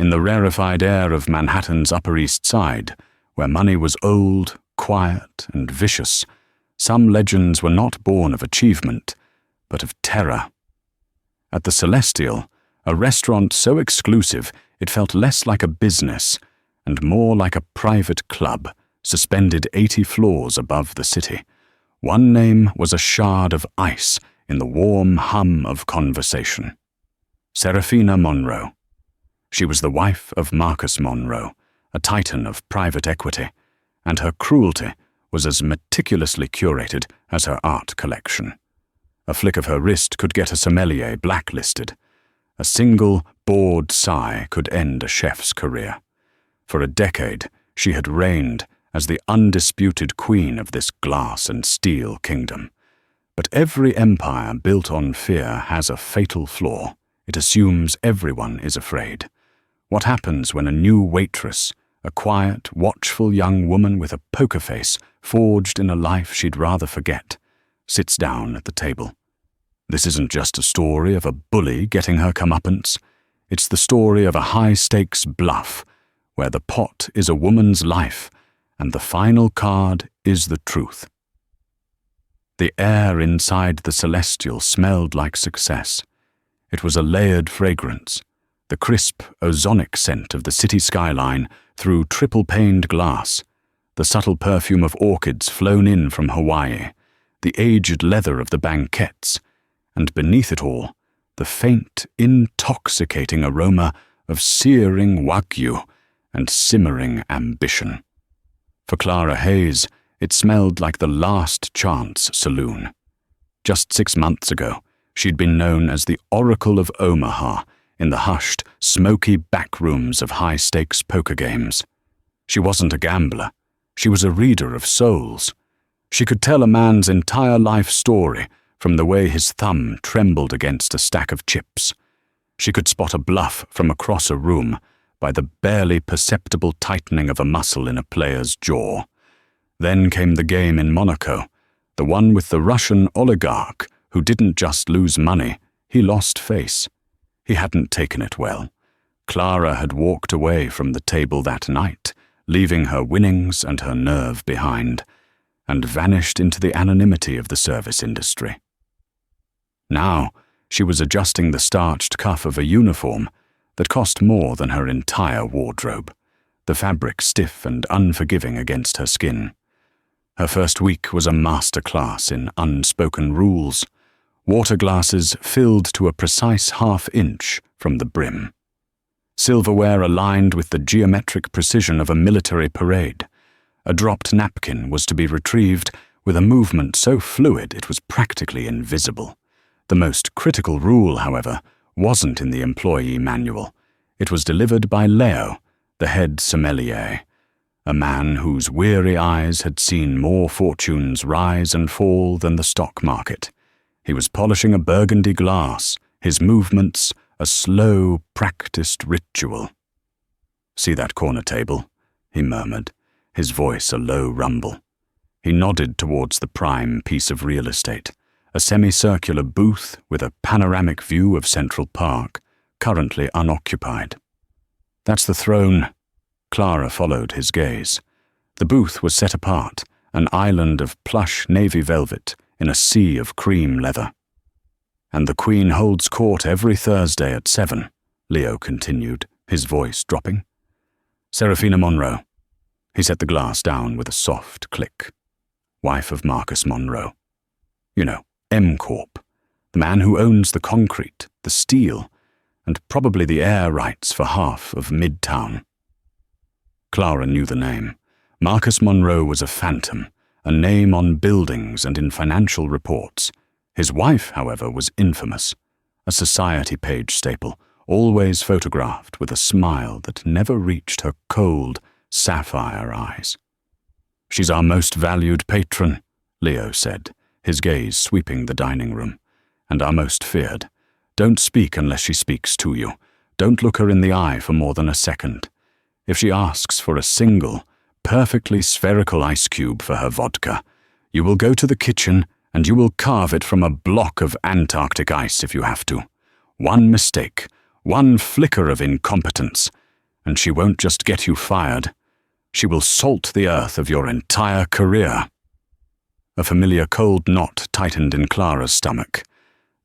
in the rarefied air of Manhattan's Upper East Side, where money was old, quiet, and vicious, some legends were not born of achievement, but of terror. At the Celestial, a restaurant so exclusive it felt less like a business and more like a private club, suspended 80 floors above the city. One name was a shard of ice in the warm hum of conversation. Serafina Monroe. She was the wife of Marcus Monroe, a titan of private equity, and her cruelty was as meticulously curated as her art collection. A flick of her wrist could get a sommelier blacklisted. A single, bored sigh could end a chef's career. For a decade, she had reigned as the undisputed queen of this glass and steel kingdom. But every empire built on fear has a fatal flaw. It assumes everyone is afraid. What happens when a new waitress, a quiet, watchful young woman with a poker face forged in a life she'd rather forget, sits down at the table? This isn't just a story of a bully getting her comeuppance. It's the story of a high-stakes bluff, where the pot is a woman's life and the final card is the truth. The air inside the Celestial smelled like success. It was a layered fragrance, the crisp, ozonic scent of the city skyline through triple-paned glass, the subtle perfume of orchids flown in from Hawaii, the aged leather of the banquettes, and beneath it all, the faint, intoxicating aroma of searing wagyu and simmering ambition. For Clara Hayes, it smelled like the Last Chance Saloon. Just 6 months ago, she'd been known as the Oracle of Omaha in the hushed, smoky back rooms of high-stakes poker games. She wasn't a gambler. She was a reader of souls. She could tell a man's entire life story from the way his thumb trembled against a stack of chips. She could spot a bluff from across a room by the barely perceptible tightening of a muscle in a player's jaw. Then came the game in Monaco, the one with the Russian oligarch who didn't just lose money, he lost face. He hadn't taken it well. Clara had walked away from the table that night, leaving her winnings and her nerve behind, and vanished into the anonymity of the service industry. Now, she was adjusting the starched cuff of a uniform that cost more than her entire wardrobe, the fabric stiff and unforgiving against her skin. Her first week was a master class in unspoken rules, water glasses filled to a precise half-inch from the brim. Silverware aligned with the geometric precision of a military parade. A dropped napkin was to be retrieved with a movement so fluid it was practically invisible. The most critical rule, however, wasn't in the employee manual. It was delivered by Leo, the head sommelier, a man whose weary eyes had seen more fortunes rise and fall than the stock market. He was polishing a burgundy glass, his movements a slow, practiced ritual. "See that corner table?" he murmured, his voice a low rumble. He nodded towards the prime piece of real estate, a semicircular booth with a panoramic view of Central Park, currently unoccupied. "That's the throne." Clara followed his gaze. The booth was set apart, an island of plush navy velvet in a sea of cream leather. "And the Queen holds court every Thursday at 7, Leo continued, his voice dropping. "Serafina Monroe." He set the glass down with a soft click. "Wife of Marcus Monroe. You know, M Corp, the man who owns the concrete, the steel, and probably the air rights for half of Midtown." Clara knew the name. Marcus Monroe was a phantom, a name on buildings and in financial reports. His wife, however, was infamous, a society page staple, always photographed with a smile that never reached her cold, sapphire eyes. "She's our most valued patron," Leo said, his gaze sweeping the dining room, "and our most feared. Don't speak unless she speaks to you. Don't look her in the eye for more than a second. If she asks for a single, perfectly spherical ice cube for her vodka, you will go to the kitchen and you will carve it from a block of Antarctic ice if you have to. One mistake, one flicker of incompetence, And she won't just get you fired. She will salt the earth of your entire career." A familiar cold knot tightened in Clara's stomach.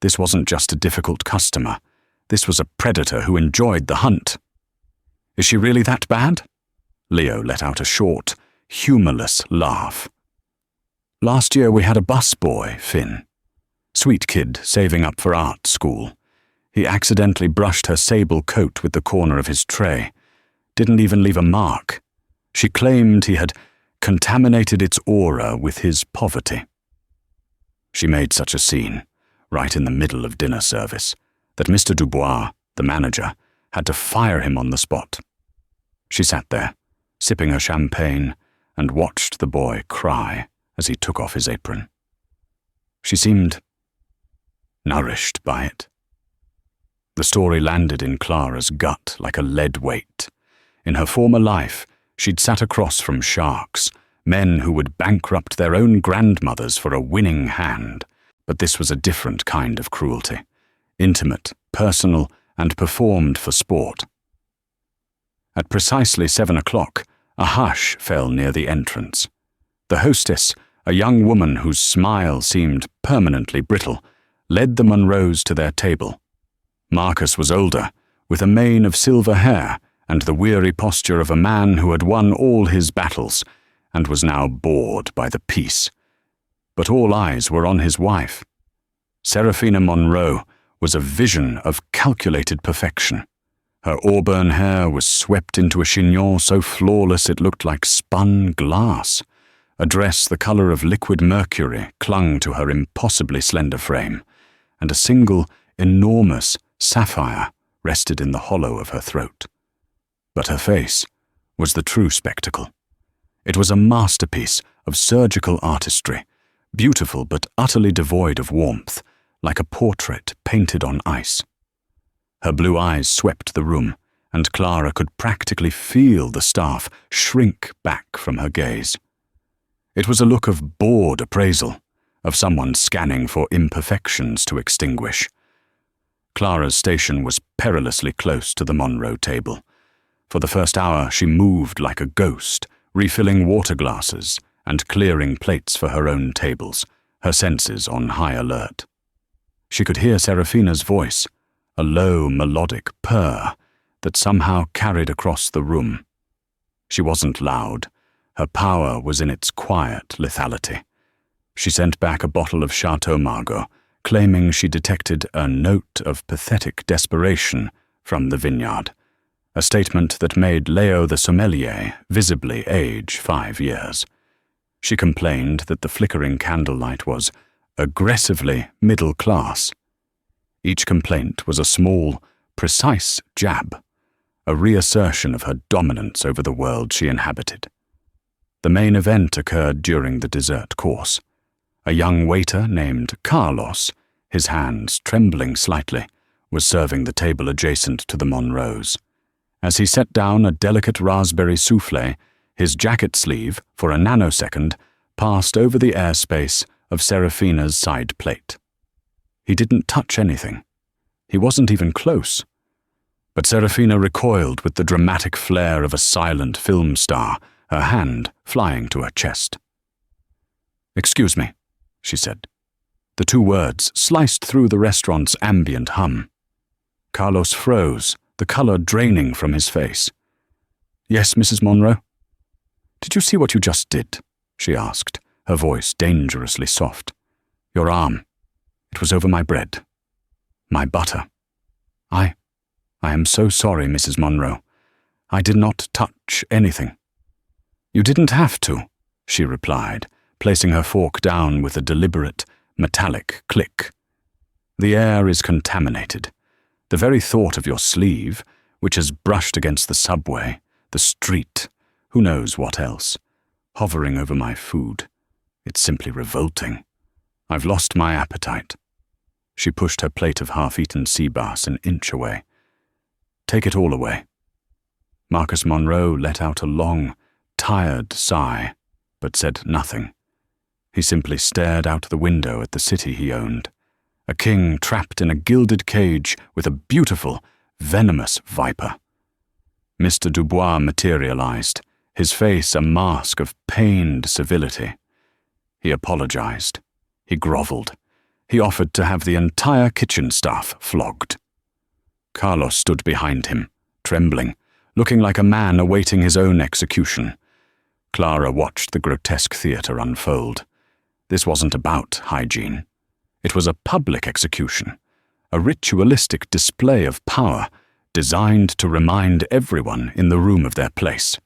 This wasn't just a difficult customer. This was a predator who enjoyed the hunt. "Is she really that bad?" Leo let out a short, humorless laugh. "Last year we had a busboy, Finn. Sweet kid saving up for art school. He accidentally brushed her sable coat with the corner of his tray. Didn't even leave a mark. She claimed he had contaminated its aura with his poverty. She made such a scene, right in the middle of dinner service, that Mr. Dubois, the manager, had to fire him on the spot. She sat there, sipping her champagne, and watched the boy cry as he took off his apron. She seemed nourished by it. The story landed in Clara's gut like a lead weight. In her former life, she'd sat across from sharks, men who would bankrupt their own grandmothers for a winning hand. But this was a different kind of cruelty, intimate, personal, and performed for sport. At precisely 7 o'clock, a hush fell near the entrance. The hostess, a young woman whose smile seemed permanently brittle, led the Monroes to their table. Marcus was older, with a mane of silver hair and the weary posture of a man who had won all his battles and was now bored by the peace. But all eyes were on his wife. Seraphina Monroe was a vision of calculated perfection. Her auburn hair was swept into a chignon so flawless it looked like spun glass. A dress the color of liquid mercury clung to her impossibly slender frame, and a single, enormous sapphire rested in the hollow of her throat. But her face was the true spectacle. It was a masterpiece of surgical artistry, beautiful but utterly devoid of warmth, like a portrait painted on ice. Her blue eyes swept the room, and Clara could practically feel the staff shrink back from her gaze. It was a look of bored appraisal, of someone scanning for imperfections to extinguish. Clara's station was perilously close to the Monroe table. For the first hour she moved like a ghost, refilling water glasses and clearing plates for her own tables, her senses on high alert. She could hear Seraphina's voice, a low, melodic purr that somehow carried across the room. She wasn't loud. Her power was in its quiet lethality. She sent back a bottle of Chateau Margaux, claiming she detected a note of pathetic desperation from the vineyard, a statement that made Leo the sommelier visibly age 5 years. She complained that the flickering candlelight was aggressively middle class. Each complaint was a small, precise jab, a reassertion of her dominance over the world she inhabited. The main event occurred during the dessert course. A young waiter named Carlos, his hands trembling slightly, was serving the table adjacent to the Monroes. As he set down a delicate raspberry soufflé, his jacket sleeve, for a nanosecond, passed over the airspace of Seraphina's side plate. He didn't touch anything. He wasn't even close. But Seraphina recoiled with the dramatic flair of a silent film star, her hand flying to her chest. "Excuse me," she said. The 2 words sliced through the restaurant's ambient hum. Carlos froze, the color draining from his face. "Yes, Mrs. Monroe?" "Did you see what you just did?" she asked, her voice dangerously soft. "Your arm. It was over my bread. My butter. I am so sorry, Mrs. Monroe. I did not touch anything." "You didn't have to," she replied, placing her fork down with a deliberate, metallic click. "The air is contaminated. The very thought of your sleeve, which has brushed against the subway, the street, who knows what else, hovering over my food. It's simply revolting. I've lost my appetite." She pushed her plate of half-eaten sea bass an inch away. "Take it all away." Marcus Monroe let out a long, tired sigh, but said nothing. He simply stared out the window at the city he owned, a king trapped in a gilded cage with a beautiful, venomous viper. Mr. Dubois materialized, his face a mask of pained civility. He apologized. He groveled. He offered to have the entire kitchen staff flogged. Carlos stood behind him, trembling, looking like a man awaiting his own execution. Clara watched the grotesque theater unfold. This wasn't about hygiene. It was a public execution, a ritualistic display of power designed to remind everyone in the room of their place.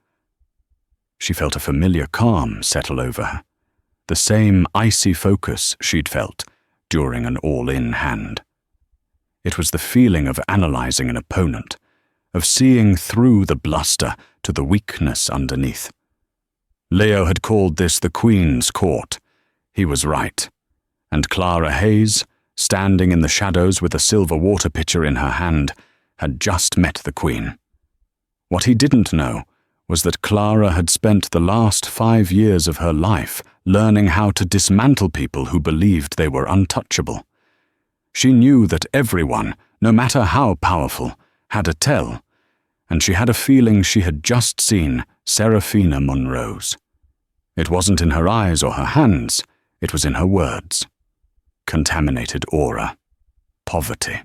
She felt a familiar calm settle over her, the same icy focus she'd felt during an all-in hand. It was the feeling of analyzing an opponent, of seeing through the bluster to the weakness underneath. Leo had called this the Queen's Court. He was right. And Clara Hayes, standing in the shadows with a silver water pitcher in her hand, had just met the Queen. What he didn't know was that Clara had spent the last 5 years of her life learning how to dismantle people who believed they were untouchable. She knew that everyone, no matter how powerful, had a tell, and she had a feeling she had just seen Serafina Monroe's. It wasn't in her eyes or her hands, it was in her words. Contaminated aura. Poverty.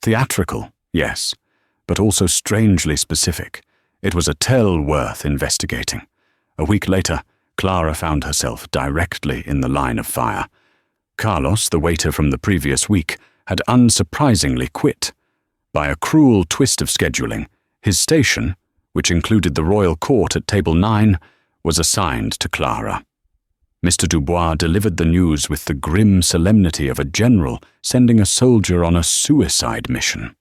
Theatrical, yes, but also strangely specific. It was a tell worth investigating. A week later, Clara found herself directly in the line of fire. Carlos, the waiter from the previous week, had unsurprisingly quit. By a cruel twist of scheduling, his station, which included the royal court at table 9, was assigned to Clara. Mr. Dubois delivered the news with the grim solemnity of a general sending a soldier on a suicide mission.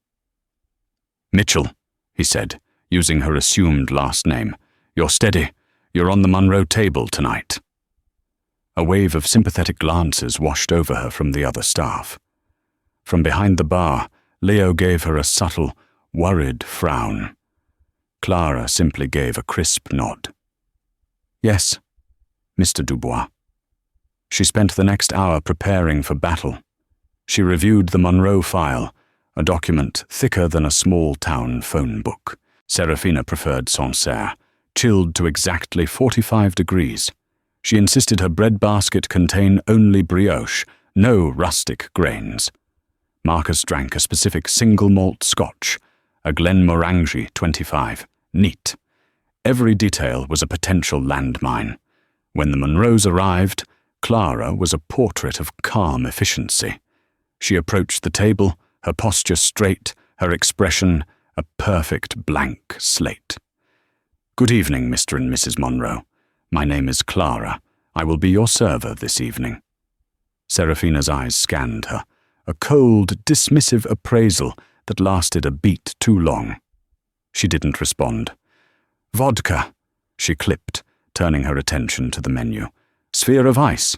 "Mitchell," he said, using her assumed last name, "you're steady. You're on the Monroe table tonight." A wave of sympathetic glances washed over her from the other staff. From behind the bar, Leo gave her a subtle, worried frown. Clara simply gave a crisp nod. "Yes, Mr. Dubois." She spent the next hour preparing for battle. She reviewed the Monroe file, a document thicker than a small-town phone book. Serafina preferred Sancerre, chilled to exactly 45 degrees. She insisted her bread basket contain only brioche, no rustic grains. Marcus drank a specific single-malt scotch, a Glenmorangie 25, neat. Every detail was a potential landmine. When the Monroes arrived, Clara was a portrait of calm efficiency. She approached the table, her posture straight, her expression a perfect blank slate. "Good evening, Mr. and Mrs. Monroe. My name is Clara. I will be your server this evening." Serafina's eyes scanned her, a cold, dismissive appraisal that lasted a beat too long. She didn't respond. "Vodka," she clipped, turning her attention to the menu. "Sphere of ice."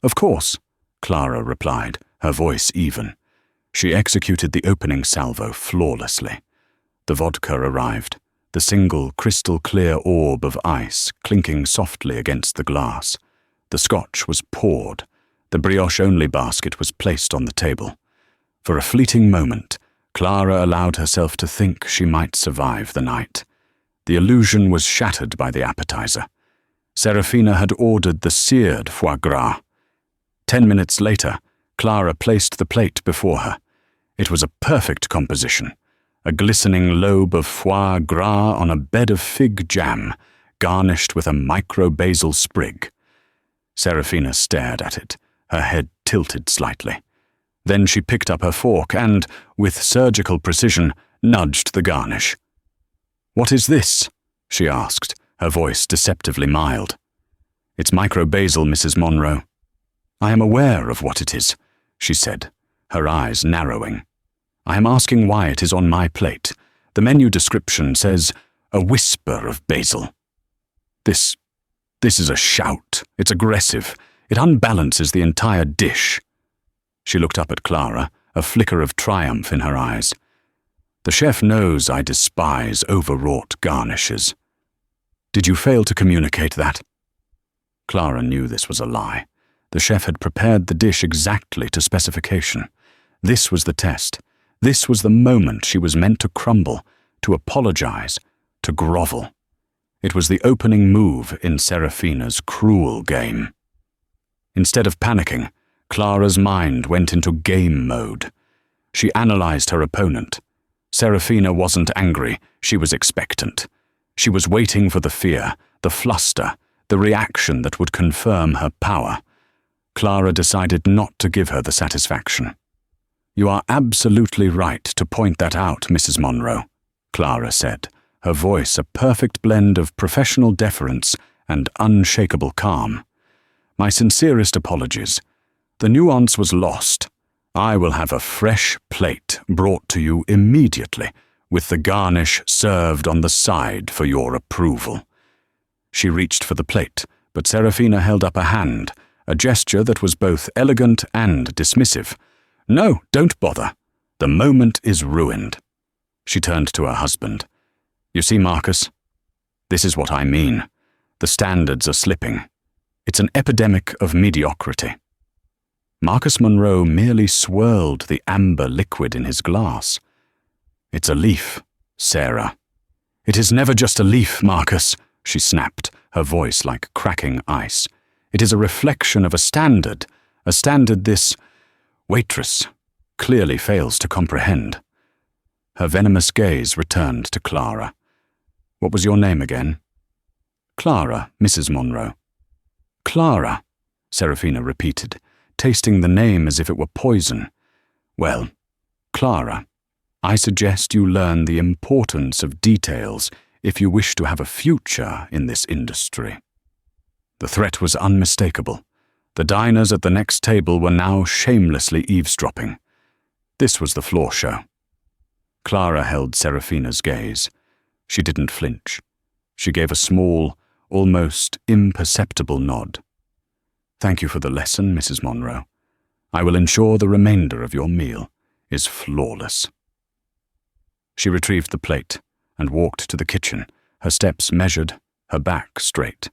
"Of course," Clara replied, her voice even. She executed the opening salvo flawlessly. The vodka arrived, the single crystal-clear orb of ice clinking softly against the glass. The scotch was poured. The brioche-only basket was placed on the table. For a fleeting moment, Clara allowed herself to think she might survive the night. The illusion was shattered by the appetizer. Serafina had ordered the seared foie gras. 10 minutes later, Clara placed the plate before her. It was a perfect composition, a glistening lobe of foie gras on a bed of fig jam, garnished with a micro-basil sprig. Serafina stared at it, her head tilted slightly. Then she picked up her fork and, with surgical precision, nudged the garnish. "What is this?" she asked, her voice deceptively mild. "It's micro-basil, Mrs. Monroe." "I am aware of what it is," she said, her eyes narrowing. "I am asking why it is on my plate. The menu description says, a whisper of basil. This is a shout. It's aggressive. It unbalances the entire dish." She looked up at Clara, a flicker of triumph in her eyes. "The chef knows I despise overwrought garnishes. Did you fail to communicate that?" Clara knew this was a lie. The chef had prepared the dish exactly to specification. This was the test. This was the moment she was meant to crumble, to apologize, to grovel. It was the opening move in Serafina's cruel game. Instead of panicking, Clara's mind went into game mode. She analyzed her opponent. Serafina wasn't angry, she was expectant. She was waiting for the fear, the fluster, the reaction that would confirm her power. Clara decided not to give her the satisfaction. "You are absolutely right to point that out, Mrs. Monroe," Clara said, her voice a perfect blend of professional deference and unshakable calm. "My sincerest apologies. The nuance was lost. I will have a fresh plate brought to you immediately, with the garnish served on the side for your approval." She reached for the plate, but Serafina held up a hand, a gesture that was both elegant and dismissive. "No, don't bother. The moment is ruined." She turned to her husband. "You see, Marcus, this is what I mean. The standards are slipping. It's an epidemic of mediocrity." Marcus Monroe merely swirled the amber liquid in his glass. "It's a leaf, Sarah." "It is never just a leaf, Marcus," she snapped, her voice like cracking ice. "It is a reflection of a standard this Waitress clearly fails to comprehend." Her venomous gaze returned to Clara. "What was your name again?" "Clara, Mrs. Monroe." "Clara," Serafina repeated, tasting the name as if it were poison. "Well, Clara, I suggest you learn the importance of details if you wish to have a future in this industry." The threat was unmistakable. The diners at the next table were now shamelessly eavesdropping. This was the floor show. Clara held Serafina's gaze. She didn't flinch. She gave a small, almost imperceptible nod. "Thank you for the lesson, Mrs. Monroe. I will ensure the remainder of your meal is flawless." She retrieved the plate and walked to the kitchen, her steps measured, her back straight.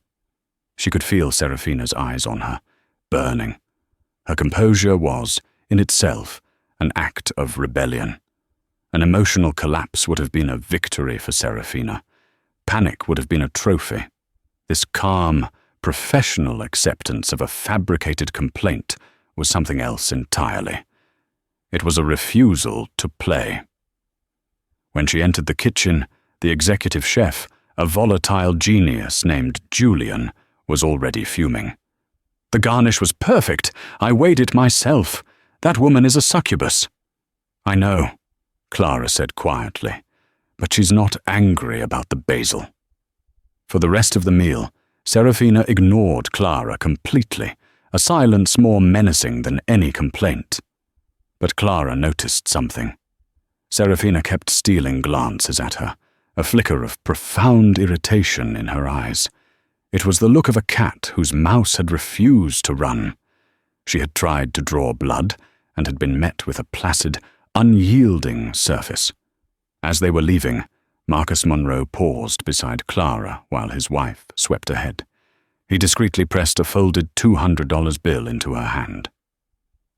She could feel Serafina's eyes on her, burning. Her composure was, in itself, an act of rebellion. An emotional collapse would have been a victory for Serafina. Panic would have been a trophy. This calm, professional acceptance of a fabricated complaint was something else entirely. It was a refusal to play. When she entered the kitchen, the executive chef, a volatile genius named Julian, was already fuming. "The garnish was perfect. I weighed it myself. That woman is a succubus." "I know," Clara said quietly, "but she's not angry about the basil." For the rest of the meal, Serafina ignored Clara completely, a silence more menacing than any complaint. But Clara noticed something. Serafina kept stealing glances at her, a flicker of profound irritation in her eyes. It was the look of a cat whose mouse had refused to run. She had tried to draw blood and had been met with a placid, unyielding surface. As they were leaving, Marcus Monroe paused beside Clara while his wife swept ahead. He discreetly pressed a folded $200 bill into her hand.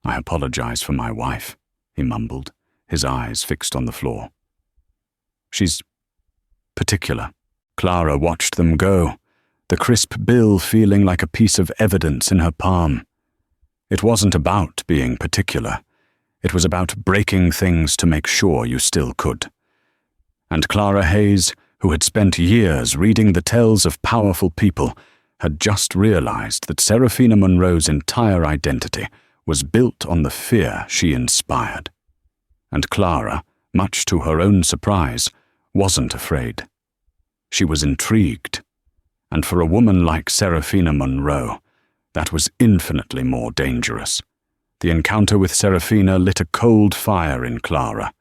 "I apologize for my wife," he mumbled, his eyes fixed on the floor. "She's particular." Clara watched them go, the crisp bill feeling like a piece of evidence in her palm. It wasn't about being particular. It was about breaking things to make sure you still could. And Clara Hayes, who had spent years reading the tales of powerful people, had just realized that Serafina Monroe's entire identity was built on the fear she inspired. And Clara, much to her own surprise, wasn't afraid. She was intrigued. And for a woman like Serafina Monroe, that was infinitely more dangerous. The encounter with Serafina lit a cold fire in Clara.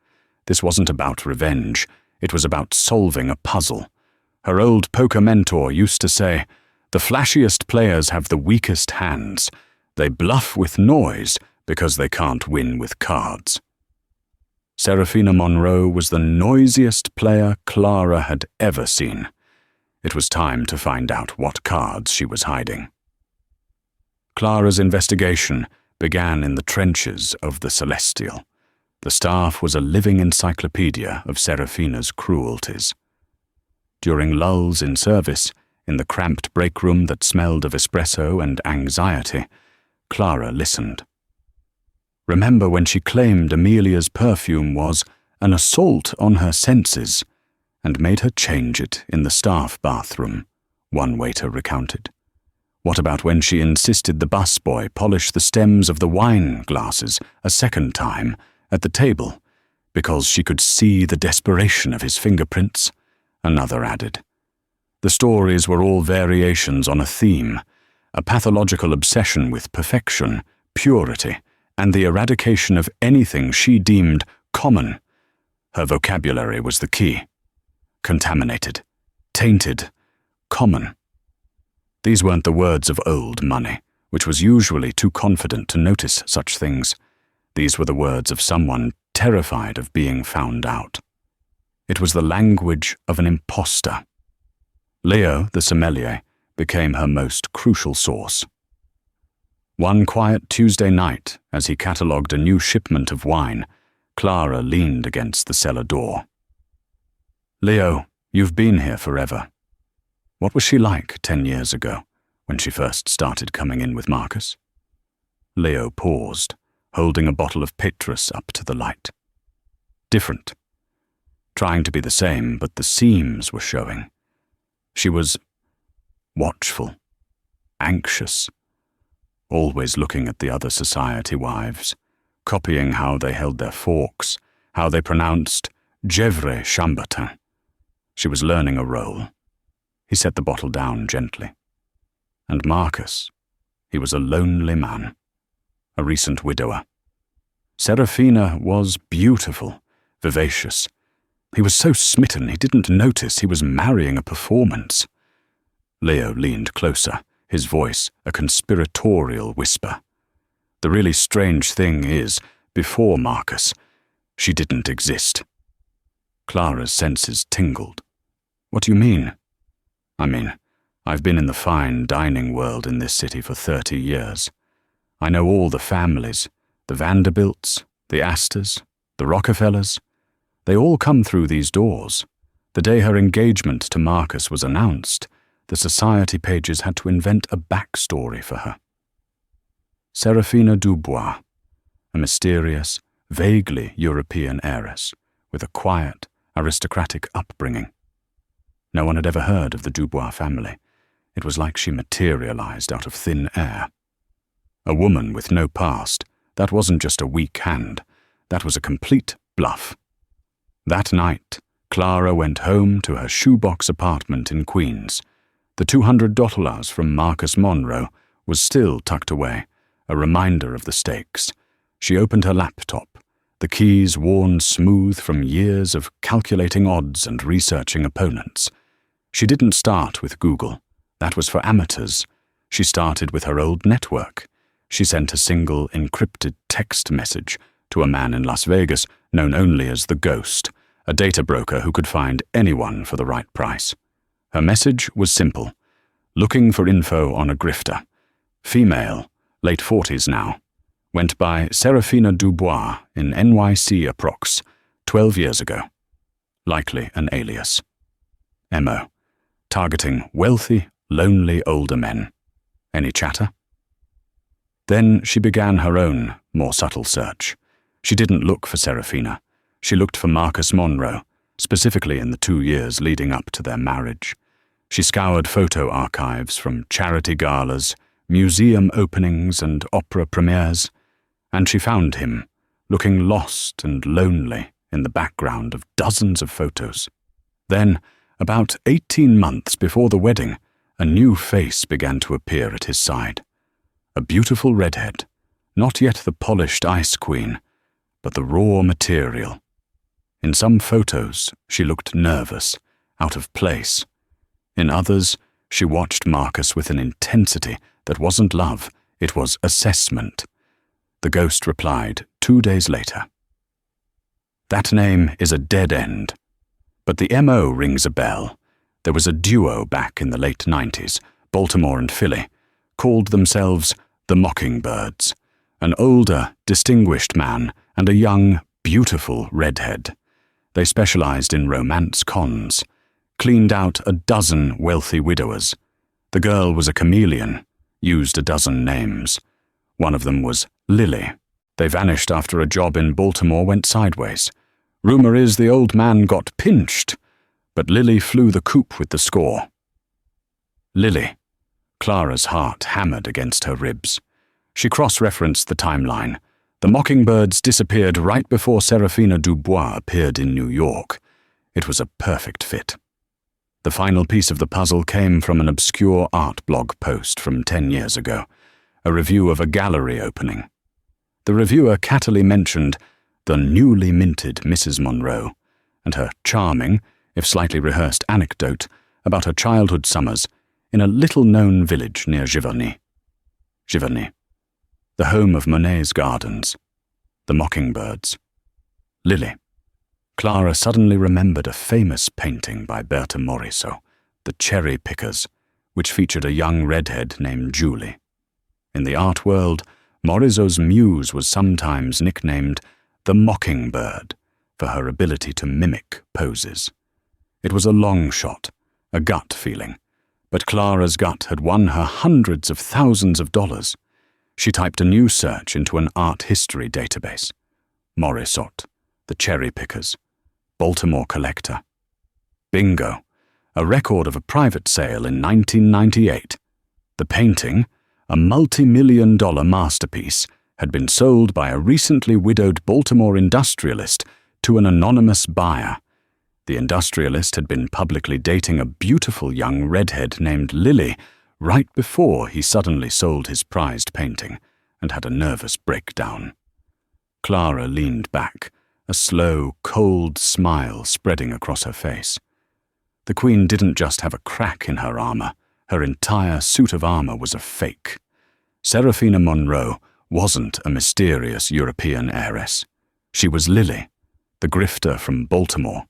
This wasn't about revenge. It was about solving a puzzle. Her old poker mentor used to say, "The flashiest players have the weakest hands. They bluff with noise because they can't win with cards." Serafina Monroe was the noisiest player Clara had ever seen. It was time to find out what cards she was hiding. Clara's investigation began in the trenches of the Celestial. The staff was a living encyclopedia of Serafina's cruelties. During lulls in service, in the cramped break room that smelled of espresso and anxiety, Clara listened. Remember when she claimed Amelia's perfume was an assault on her senses and made her change it in the staff bathroom, one waiter recounted. What about when she insisted the busboy polish the stems of the wine glasses a second time at the table because she could see the desperation of his fingerprints? Another added. The stories were all variations on a theme, a pathological obsession with perfection, purity, and the eradication of anything she deemed common. Her vocabulary was the key. Contaminated, tainted, common. These weren't the words of old money, which was usually too confident to notice such things. These were the words of someone terrified of being found out. It was the language of an imposter. Leo, the sommelier, became her most crucial source. One quiet Tuesday night, as he catalogued a new shipment of wine, Clara leaned against the cellar door. "Leo, you've been here forever. What was she like 10 years ago, when she first started coming in with Marcus?" Leo paused, holding a bottle of Waitress up to the light. Different. Trying to be the same, but the seams were showing. She was watchful, anxious, always looking at the other society wives, copying how they held their forks, how they pronounced Gevre Chambertin. She was learning a role. He set the bottle down gently. And Marcus, he was a lonely man, a recent widower. Serafina was beautiful, vivacious. He was so smitten he didn't notice he was marrying a performance. Leo leaned closer, his voice a conspiratorial whisper. The really strange thing is, before Marcus, she didn't exist. Clara's senses tingled. "What do you mean?" "I mean, I've been in the fine dining world in this city for 30 years. I know all the families, the Vanderbilts, the Astors, the Rockefellers. They all come through these doors. The day her engagement to Marcus was announced, the society pages had to invent a backstory for her. Serafina Dubois, a mysterious, vaguely European heiress, with a quiet, aristocratic upbringing. No one had ever heard of the Dubois family. It was like she materialized out of thin air. A woman with no past, that wasn't just a weak hand, that was a complete bluff. That night, Clara went home to her shoebox apartment in Queens. The $200 from Marcus Monroe was still tucked away, a reminder of the stakes. She opened her laptop, the keys worn smooth from years of calculating odds and researching opponents. She didn't start with Google. That was for amateurs. She started with her old network. She sent a single encrypted text message to a man in Las Vegas known only as the Ghost, a data broker who could find anyone for the right price. Her message was simple. Looking for info on a grifter. Female, late 40s now. Went by Serafina Dubois in NYC approx. 12 years ago. Likely an alias. MO. Targeting wealthy, lonely older men. Any chatter? Then she began her own, more subtle search. She didn't look for Serafina. She looked for Marcus Monroe, specifically in the 2 years leading up to their marriage. She scoured photo archives from charity galas, museum openings and opera premieres, and she found him, looking lost and lonely in the background of dozens of photos. Then, about 18 months before the wedding, a new face began to appear at his side. A beautiful redhead, not yet the polished ice queen, but the raw material. In some photos, she looked nervous, out of place. In others, she watched Marcus with an intensity that wasn't love, it was assessment. The Ghost replied 2 days later. That name is a dead end. But the MO rings a bell. There was a duo back in the late 90s, Baltimore and Philly, called themselves the Mockingbirds. An older, distinguished man and a young, beautiful redhead. They specialized in romance cons, cleaned out a dozen wealthy widowers. The girl was a chameleon, used a dozen names. One of them was Lily. They vanished after a job in Baltimore went sideways. Rumor is the old man got pinched, but Lily flew the coop with the score. Lily. Clara's heart hammered against her ribs. She cross-referenced the timeline. The Mockingbirds disappeared right before Serafina Dubois appeared in New York. It was a perfect fit. The final piece of the puzzle came from an obscure art blog post from 10 years ago, a review of a gallery opening. The reviewer cattily mentioned the newly minted Mrs. Monroe and her charming, if slightly rehearsed, anecdote about her childhood summers in a little-known village near Giverny. Giverny, the home of Monet's gardens, the Mockingbirds. Lily. Clara suddenly remembered a famous painting by Bertha Morisot, The Cherry Pickers, which featured a young redhead named Julie. In the art world, Morisot's muse was sometimes nicknamed the Mockingbird for her ability to mimic poses. It was a long shot, a gut feeling, but Clara's gut had won her hundreds of thousands of dollars. She typed a new search into an art history database. Morisot, The Cherry Pickers, Baltimore Collector. Bingo! A record of a private sale in 1998. The painting, a multi-million-dollar masterpiece, had been sold by a recently widowed Baltimore industrialist to an anonymous buyer. The industrialist had been publicly dating a beautiful young redhead named Lily right before he suddenly sold his prized painting and had a nervous breakdown. Clara leaned back, a slow, cold smile spreading across her face. The Queen didn't just have a crack in her armor, her entire suit of armor was a fake. Serafina Monroe wasn't a mysterious European heiress. She was Lily, the grifter from Baltimore.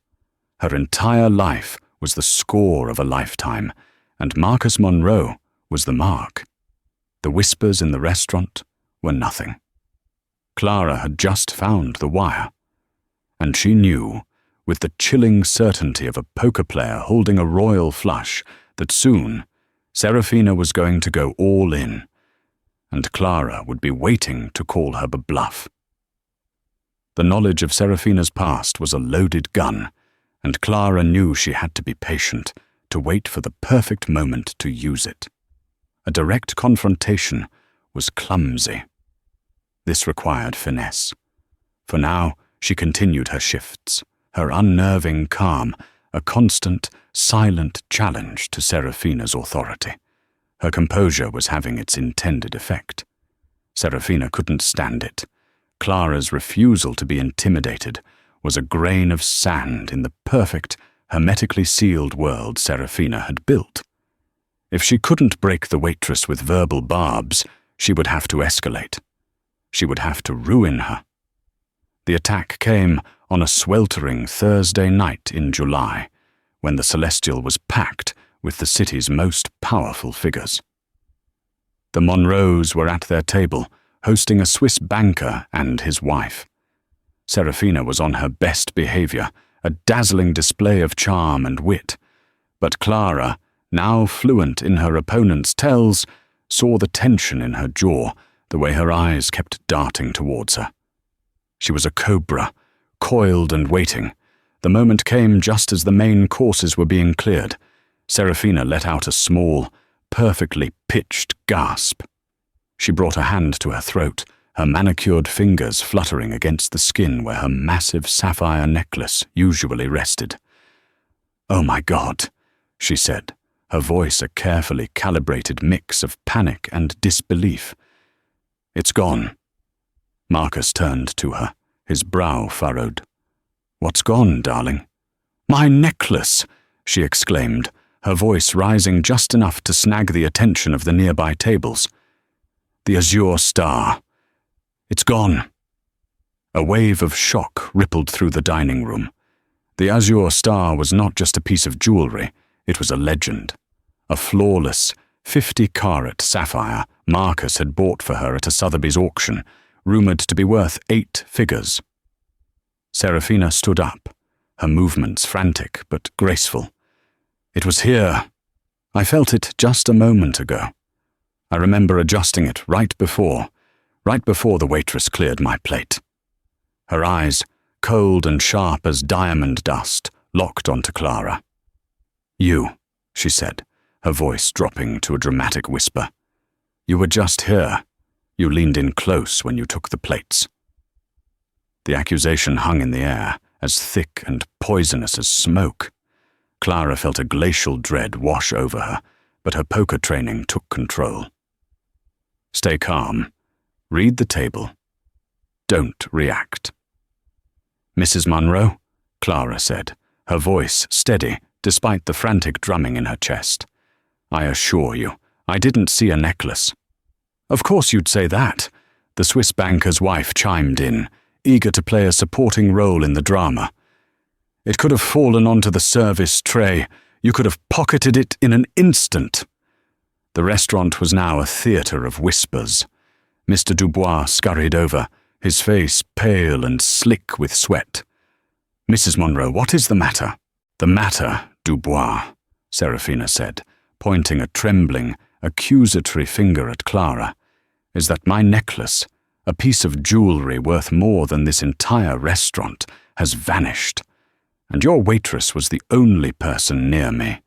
Her entire life was the score of a lifetime, and Marcus Monroe was the mark. The whispers in the restaurant were nothing. Clara had just found the wire, and she knew, with the chilling certainty of a poker player holding a royal flush, that soon Serafina was going to go all in, and Clara would be waiting to call her bluff. The knowledge of Serafina's past was a loaded gun, and Clara knew she had to be patient, to wait for the perfect moment to use it. A direct confrontation was clumsy. This required finesse. For now, she continued her shifts, her unnerving calm, a constant, silent challenge to Serafina's authority. Her composure was having its intended effect. Serafina couldn't stand it. Clara's refusal to be intimidated was a grain of sand in the perfect, hermetically sealed world Serafina had built. If she couldn't break the waitress with verbal barbs, she would have to escalate. She would have to ruin her. The attack came on a sweltering Thursday night in July, when the Celestial was packed with the city's most powerful figures. The Monroes were at their table, hosting a Swiss banker and his wife. Serafina was on her best behavior, a dazzling display of charm and wit, but Clara, now fluent in her opponent's tells, saw the tension in her jaw, the way her eyes kept darting towards her. She was a cobra, coiled and waiting. The moment came just as the main courses were being cleared. Serafina let out a small, perfectly pitched gasp. She brought a hand to her throat, her manicured fingers fluttering against the skin where her massive sapphire necklace usually rested. "Oh my God," she said, her voice a carefully calibrated mix of panic and disbelief. "It's gone." Marcus turned to her, his brow furrowed. "What's gone, darling?" "My necklace!" she exclaimed, her voice rising just enough to snag the attention of the nearby tables. "The azure star. It's gone." A wave of shock rippled through the dining room. The azure star was not just a piece of jewelry, it was a legend. A flawless, 50-carat sapphire Marcus had bought for her at a Sotheby's auction, rumored to be worth 8 figures. Serafina stood up, her movements frantic but graceful. It was here. I felt it just a moment ago. I remember adjusting it right before the waitress cleared my plate. Her eyes, cold and sharp as diamond dust, locked onto Clara. "You," she said, her voice dropping to a dramatic whisper. "You were just here. You leaned in close when you took the plates." The accusation hung in the air, as thick and poisonous as smoke. Clara felt a glacial dread wash over her, but her poker training took control. "Stay calm. Read the table. Don't react." "Mrs. Munro," Clara said, her voice steady despite the frantic drumming in her chest. "I assure you, I didn't see a necklace." "Of course you'd say that," the Swiss banker's wife chimed in, eager to play a supporting role in the drama. "It could have fallen onto the service tray. You could have pocketed it in an instant." The restaurant was now a theatre of whispers. Mr. Dubois scurried over, his face pale and slick with sweat. "Mrs. Munro, what is the matter?" "The matter, Dubois," Serafina said, pointing a trembling, accusatory finger at Clara, "is that my necklace, a piece of jewelry worth more than this entire restaurant, has vanished, and your waitress was the only person near me."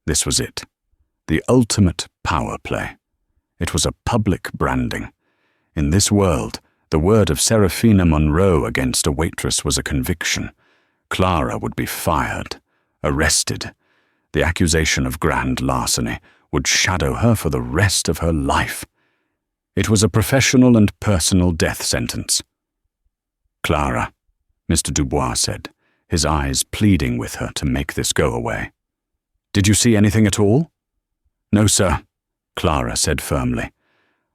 This was it, the ultimate power play. It was a public branding. In this world, the word of Serafina Munro against a waitress was a conviction. Clara would be fired, arrested. The accusation of grand larceny would shadow her for the rest of her life. It was a professional and personal death sentence. "Clara," Mr. Dubois said, his eyes pleading with her to make this go away. "Did you see anything at all?" "No, sir," Clara said firmly.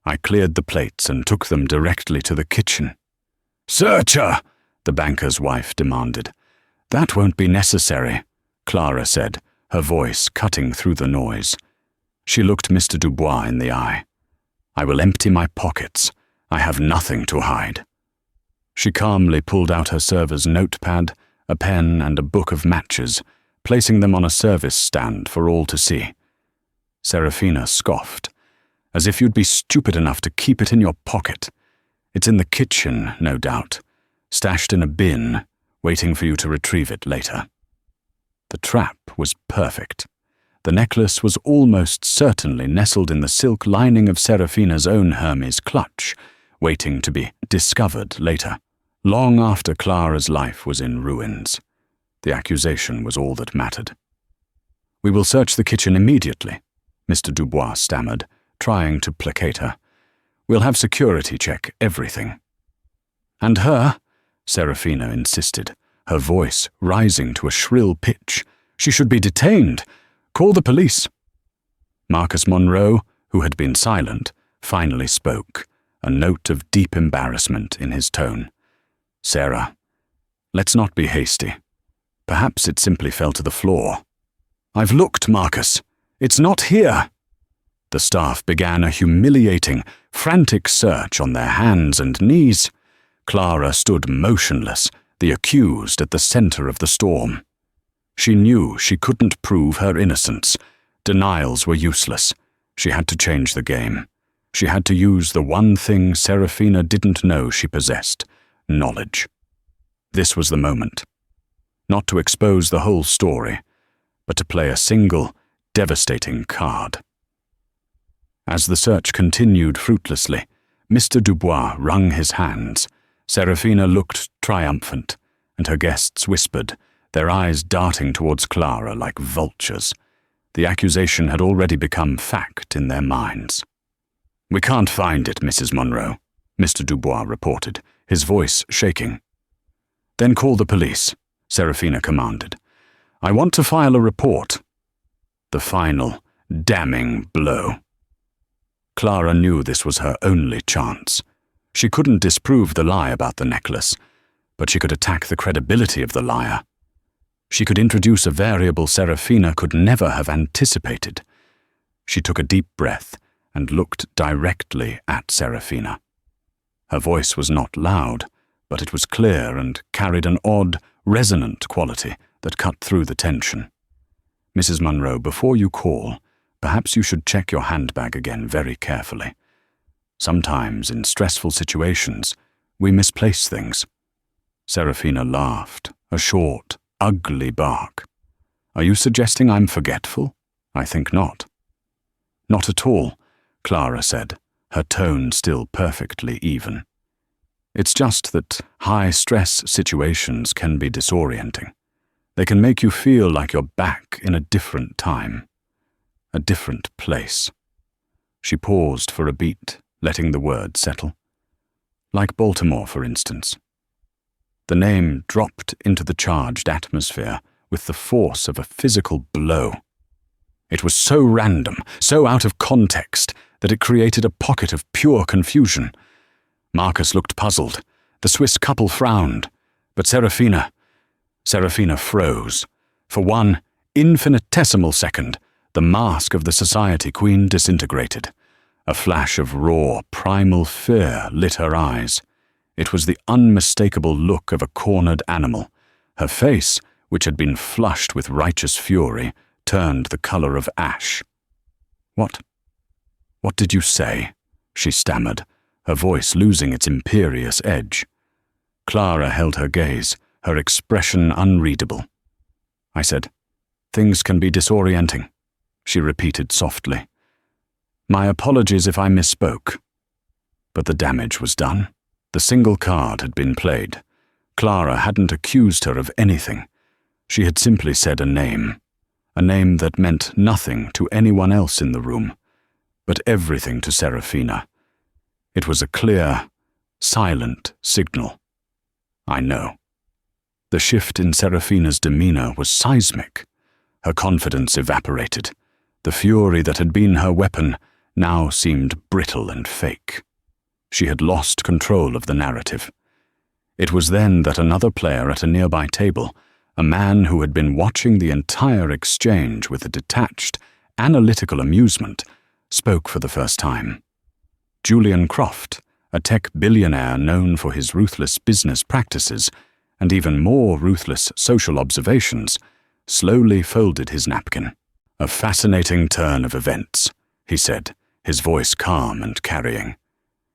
"I cleared the plates and took them directly to the kitchen." "Search her," the banker's wife demanded. "That won't be necessary," Clara said, her voice cutting through the noise. She looked Mr. Dubois in the eye. "I will empty my pockets. I have nothing to hide." She calmly pulled out her server's notepad, a pen and a book of matches, placing them on a service stand for all to see. Serafina scoffed. "As if you'd be stupid enough to keep it in your pocket. It's in the kitchen, no doubt, stashed in a bin, waiting for you to retrieve it later." The trap was perfect. The necklace was almost certainly nestled in the silk lining of Serafina's own Hermes clutch, waiting to be discovered later, long after Clara's life was in ruins. The accusation was all that mattered. "We will search the kitchen immediately," Mr. Dubois stammered, trying to placate her. "We'll have security check everything." "And her?" Serafina insisted, her voice rising to a shrill pitch. "She should be detained. Call the police." Marcus Munro, who had been silent, finally spoke, a note of deep embarrassment in his tone. "Sarah, let's not be hasty. Perhaps it simply fell to the floor." "I've looked, Marcus. It's not here." The staff began a humiliating, frantic search on their hands and knees. Clara stood motionless, the accused at the center of the storm. She knew she couldn't prove her innocence. Denials were useless. She had to change the game. She had to use the one thing Serafina didn't know she possessed: knowledge. This was the moment. Not to expose the whole story, but to play a single, devastating card. As the search continued fruitlessly, Mr. Dubois wrung his hands. Serafina looked triumphant, and her guests whispered, their eyes darting towards Clara like vultures. The accusation had already become fact in their minds. "We can't find it, Mrs. Munro," Mr. Dubois reported, his voice shaking. "Then call the police," Serafina commanded. "I want to file a report." The final, damning blow. Clara knew this was her only chance. She couldn't disprove the lie about the necklace, but she could attack the credibility of the liar. She could introduce a variable Serafina could never have anticipated. She took a deep breath and looked directly at Serafina. Her voice was not loud, but it was clear and carried an odd, resonant quality that cut through the tension. "Mrs. Munro, before you call, perhaps you should check your handbag again very carefully. Sometimes, in stressful situations, we misplace things." Serafina laughed, a short, ugly bark. "Are you suggesting I'm forgetful? I think not." "Not at all," Clara said, her tone still perfectly even. "It's just that high-stress situations can be disorienting. They can make you feel like you're back in a different time, a different place." She paused for a beat, letting the word settle. "Like Baltimore, for instance." The name dropped into the charged atmosphere with the force of a physical blow. It was so random, so out of context, that it created a pocket of pure confusion. Marcus looked puzzled. The Swiss couple frowned. But Serafina froze. For one infinitesimal second, the mask of the society queen disintegrated. A flash of raw, primal fear lit her eyes. It was the unmistakable look of a cornered animal. Her face, which had been flushed with righteous fury, turned the color of ash. What did you say?" she stammered, her voice losing its imperious edge. Clara held her gaze, her expression unreadable. "I said, things can be disorienting," she repeated softly. "My apologies if I misspoke." But the damage was done. The single card had been played. Clara hadn't accused her of anything. She had simply said a name that meant nothing to anyone else in the room, but everything to Serafina. It was a clear, silent signal. "I know." The shift in Serafina's demeanor was seismic. Her confidence evaporated. The fury that had been her weapon now seemed brittle and fake. She had lost control of the narrative. It was then that another player at a nearby table, a man who had been watching the entire exchange with a detached, analytical amusement, spoke for the first time. Julian Croft, a tech billionaire known for his ruthless business practices and even more ruthless social observations, slowly folded his napkin. "A fascinating turn of events," he said, his voice calm and carrying.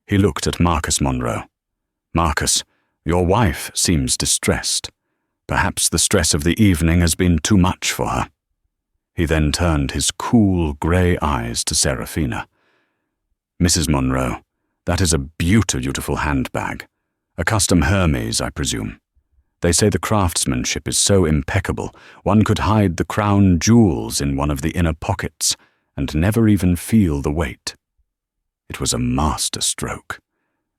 He looked at Marcus Munro. "Marcus, your wife seems distressed. Perhaps the stress of the evening has been too much for her." He then turned his cool, grey eyes to Serafina. "Mrs. Munro, that is a beautiful handbag. A custom Hermes, I presume. They say the craftsmanship is so impeccable, one could hide the crown jewels in one of the inner pockets and never even feel the weight." It was a masterstroke.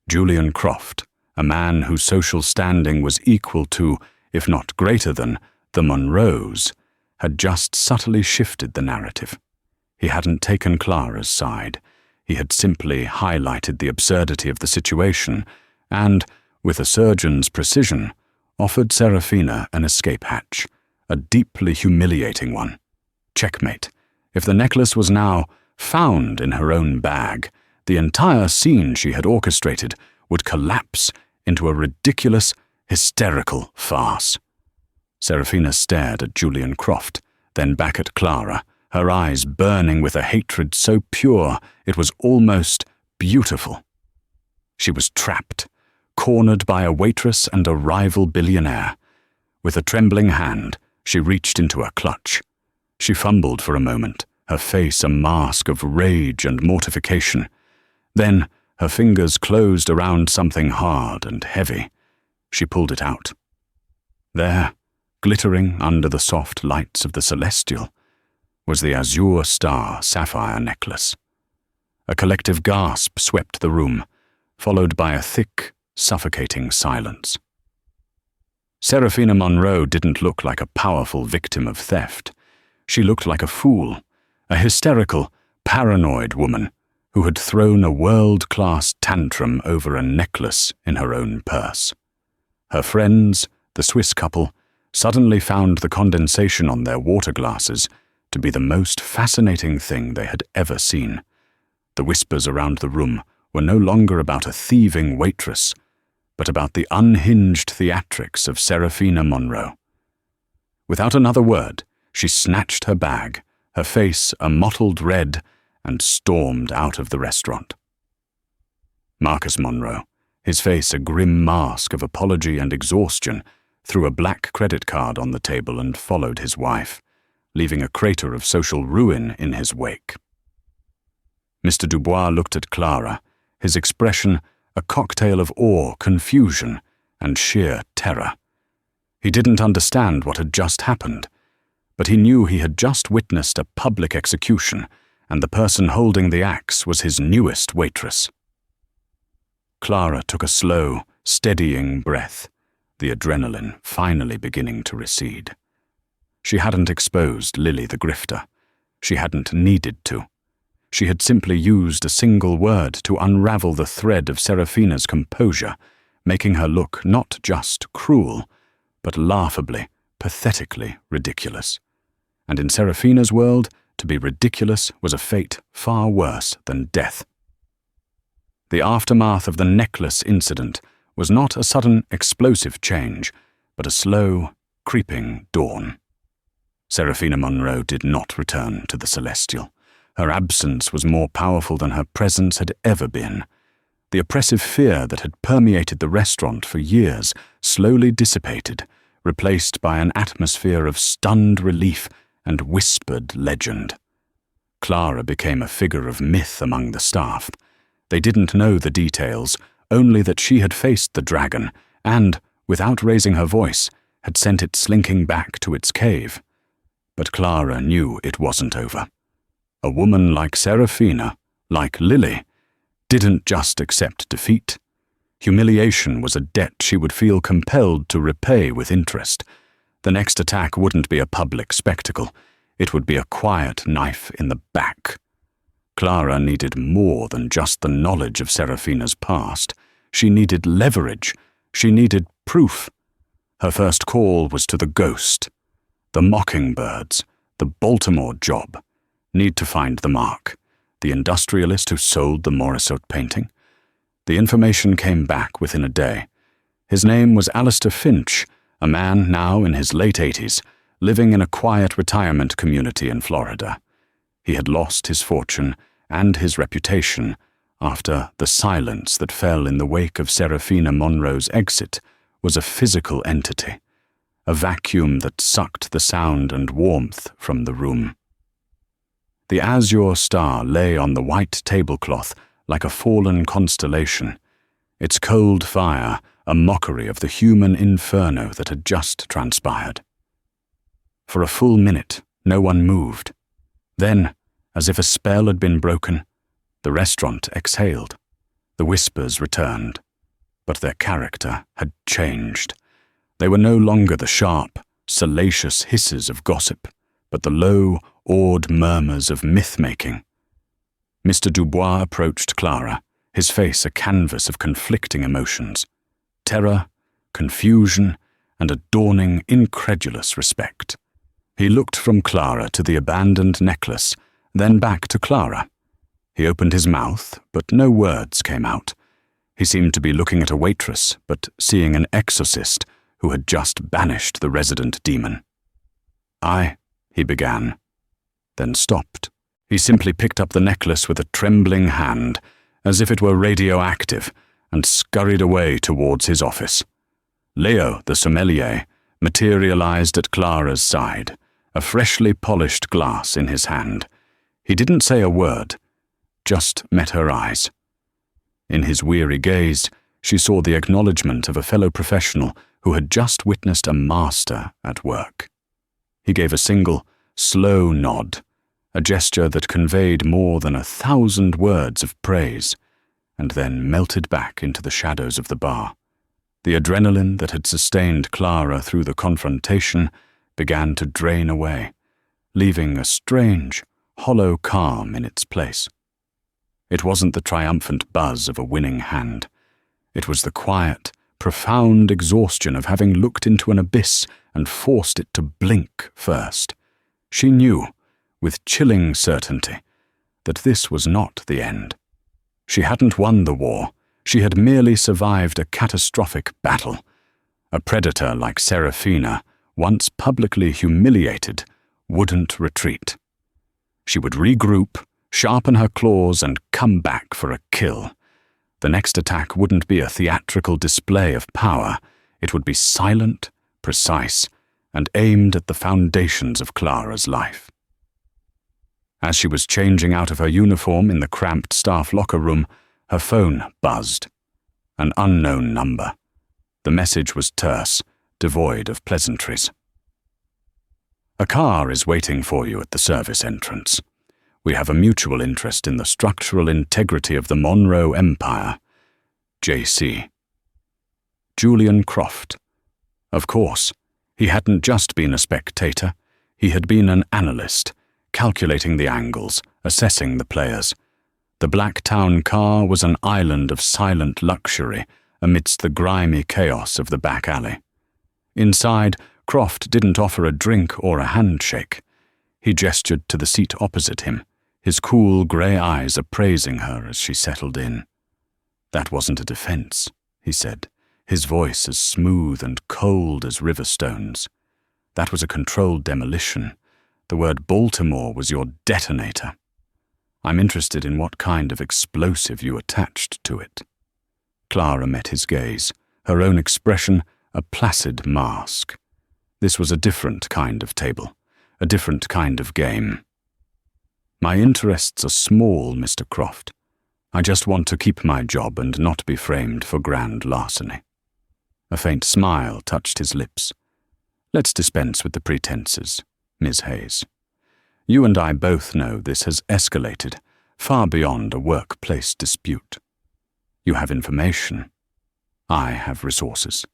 Julian Croft, a man whose social standing was equal to, if not greater than, the Munros, had just subtly shifted the narrative. He hadn't taken Clara's side. He had simply highlighted the absurdity of the situation and, with a surgeon's precision, offered Serafina an escape hatch, a deeply humiliating one. Checkmate. If the necklace was now found in her own bag, the entire scene she had orchestrated would collapse into a ridiculous, hysterical farce. Serafina stared at Julian Croft, then back at Clara, her eyes burning with a hatred so pure it was almost beautiful. She was trapped, cornered by a waitress and a rival billionaire. With a trembling hand, she reached into her clutch. She fumbled for a moment, her face a mask of rage and mortification. Then her fingers closed around something hard and heavy. She pulled it out. There, glittering under the soft lights of the celestial, was the azure star sapphire necklace. A collective gasp swept the room, followed by a thick, suffocating silence. Serafina Munro didn't look like a powerful victim of theft. She looked like a fool, a hysterical, paranoid woman who had thrown a world-class tantrum over a necklace in her own purse. Her friends, the Swiss couple, suddenly found the condensation on their water glasses to be the most fascinating thing they had ever seen. The whispers around the room were no longer about a thieving waitress. but about the unhinged theatrics of Seraphina Monroe. Without another word, she snatched her bag, her face a mottled red, and stormed out of the restaurant. Marcus Monroe, his face a grim mask of apology and exhaustion, threw a black credit card on the table and followed his wife, leaving a crater of social ruin in his wake. Mr. Dubois looked at Clara, his expression a cocktail of awe, confusion, and sheer terror. He didn't understand what had just happened, but he knew he had just witnessed a public execution, and the person holding the axe was his newest waitress. Clara took a slow, steadying breath, the adrenaline finally beginning to recede. She hadn't exposed Lily the grifter. She hadn't needed to. She had simply used a single word to unravel the thread of Seraphina's composure, making her look not just cruel, but laughably, pathetically ridiculous. And in Seraphina's world, to be ridiculous was a fate far worse than death. The aftermath of the necklace incident was not a sudden explosive change, but a slow, creeping dawn. Seraphina Monroe did not return to the Celestial. Her absence was more powerful than her presence had ever been. The oppressive fear that had permeated the restaurant for years slowly dissipated, replaced by an atmosphere of stunned relief and whispered legend. Clara became a figure of myth among the staff. They didn't know the details, only that she had faced the dragon and, without raising her voice, had sent it slinking back to its cave. But Clara knew it wasn't over. A woman like Seraphina, like Lily, didn't just accept defeat. Humiliation was a debt she would feel compelled to repay with interest. The next attack wouldn't be a public spectacle. It would be a quiet knife in the back. Clara needed more than just the knowledge of Seraphina's past. She needed leverage. She needed proof. Her first call was to the ghost. The Mockingbirds, the Baltimore job. Need to find the mark. The industrialist who sold the Morisot painting. The information came back within a day. His name was Alistair Finch, a man now in his late 80s, living in a quiet retirement community in Florida. He had lost his fortune and his reputation after the silence that fell in the wake of Seraphina Monroe's exit was a physical entity, a vacuum that sucked the sound and warmth from the room. The azure star lay on the white tablecloth like a fallen constellation, its cold fire a mockery of the human inferno that had just transpired. For a full minute, no one moved. Then, as if a spell had been broken, the restaurant exhaled. The whispers returned, but their character had changed. They were no longer the sharp, salacious hisses of gossip, but the low, awed murmurs of myth-making. Mr. Dubois approached Clara, his face a canvas of conflicting emotions. Terror, confusion, and a dawning, incredulous respect. He looked from Clara to the abandoned necklace, then back to Clara. He opened his mouth, but no words came out. He seemed to be looking at a waitress, but seeing an exorcist who had just banished the resident demon. He began, then stopped. He simply picked up the necklace with a trembling hand, as if it were radioactive, and scurried away towards his office. Leo, the sommelier, materialized at Clara's side, a freshly polished glass in his hand. He didn't say a word, just met her eyes. In his weary gaze, she saw the acknowledgement of a fellow professional who had just witnessed a master at work. He gave a single, slow nod, a gesture that conveyed more than 1,000 words of praise, and then melted back into the shadows of the bar. The adrenaline that had sustained Clara through the confrontation began to drain away, leaving a strange, hollow calm in its place. It wasn't the triumphant buzz of a winning hand. It was the quiet, profound exhaustion of having looked into an abyss and forced it to blink first. She knew, with chilling certainty, that this was not the end. She hadn't won the war, She had merely survived a catastrophic battle. A predator like Serafina, once publicly humiliated, wouldn't retreat. She would regroup, sharpen her claws, and come back for a kill. The next attack wouldn't be a theatrical display of power. It would be silent, precise, and aimed at the foundations of Clara's life. As she was changing out of her uniform in the cramped staff locker room, her phone buzzed. An unknown number. The message was terse, devoid of pleasantries. A car is waiting for you at the service entrance. We have a mutual interest in the structural integrity of the Monroe Empire. J.C. Julian Croft. Of course, he hadn't just been a spectator. He had been an analyst, calculating the angles, assessing the players. The Blacktown car was an island of silent luxury amidst the grimy chaos of the back alley. Inside, Croft didn't offer a drink or a handshake. He gestured to the seat opposite him, his cool grey eyes appraising her as she settled in. "That wasn't a defence," he said, his voice as smooth and cold as river stones. "That was a controlled demolition. The word Baltimore was your detonator. I'm interested in what kind of explosive you attached to it." Clara met his gaze, her own expression a placid mask. This was a different kind of table, a different kind of game. "My interests are small, Mr. Croft. I just want to keep my job and not be framed for grand larceny." A faint smile touched his lips. "Let's dispense with the pretenses, Ms. Hayes. You and I both know this has escalated far beyond a workplace dispute. You have information. I have resources.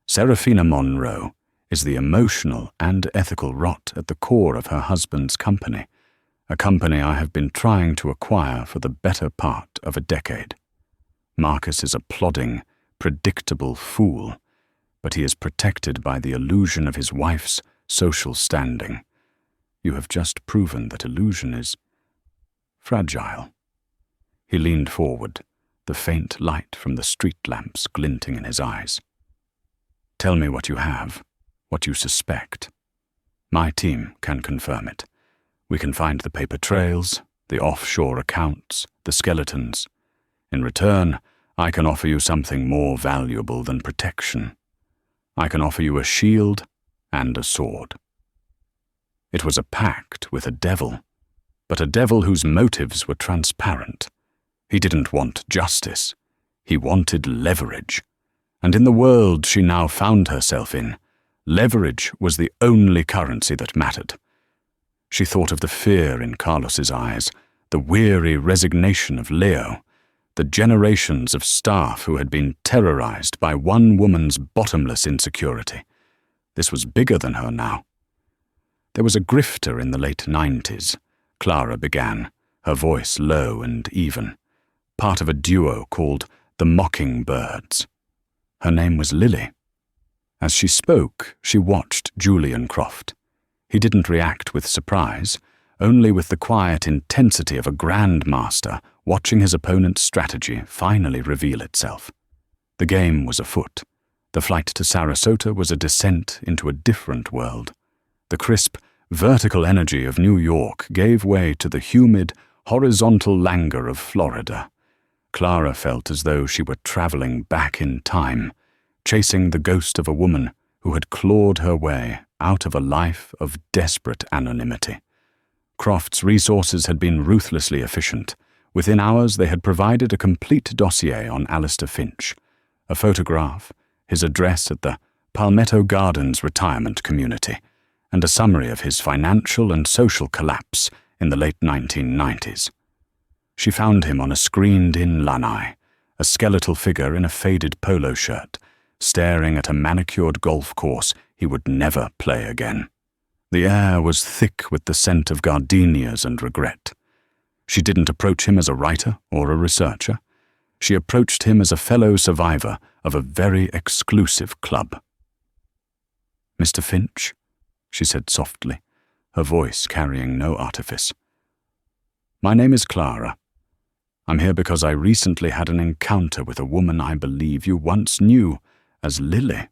Serafina Monroe is the emotional and ethical rot at the core of her husband's company, a company I have been trying to acquire for the better part of a decade. Marcus is a plodding, predictable fool, but he is protected by the illusion of his wife's social standing. You have just proven that illusion is fragile." He leaned forward, the faint light from the street lamps glinting in his eyes. "Tell me what you have, what you suspect. My team can confirm it. We can find the paper trails, the offshore accounts, the skeletons. In return, I can offer you something more valuable than protection. I can offer you a shield and a sword." It was a pact with a devil, but a devil whose motives were transparent. He didn't want justice. He wanted leverage. And in the world she now found herself in, leverage was the only currency that mattered. She thought of the fear in Carlos's eyes, the weary resignation of Leo, the generations of staff who had been terrorized by one woman's bottomless insecurity. This was bigger than her now. "There was a grifter in the late 90s, Clara began, her voice low and even, part of a duo called the Mockingbirds. Her name was Lily." As she spoke, she watched Julian Croft. He didn't react with surprise, only with the quiet intensity of a grandmaster watching his opponent's strategy finally reveal itself. The game was afoot. The flight to Sarasota was a descent into a different world. The crisp, vertical energy of New York gave way to the humid, horizontal languor of Florida. Clara felt as though she were traveling back in time, chasing the ghost of a woman who had clawed her way out of a life of desperate anonymity. Croft's resources had been ruthlessly efficient. Within hours they had provided a complete dossier on Alistair Finch, a photograph, his address at the Palmetto Gardens retirement community, and a summary of his financial and social collapse in the late 1990s. She found him on a screened-in lanai, a skeletal figure in a faded polo shirt, staring at a manicured golf course he would never play again. The air was thick with the scent of gardenias and regret. She didn't approach him as a writer or a researcher. She approached him as a fellow survivor of a very exclusive club. "Mr. Finch?" she said softly, her voice carrying no artifice. "My name is Clara. I'm here because I recently had an encounter with a woman I believe you once knew as Lily."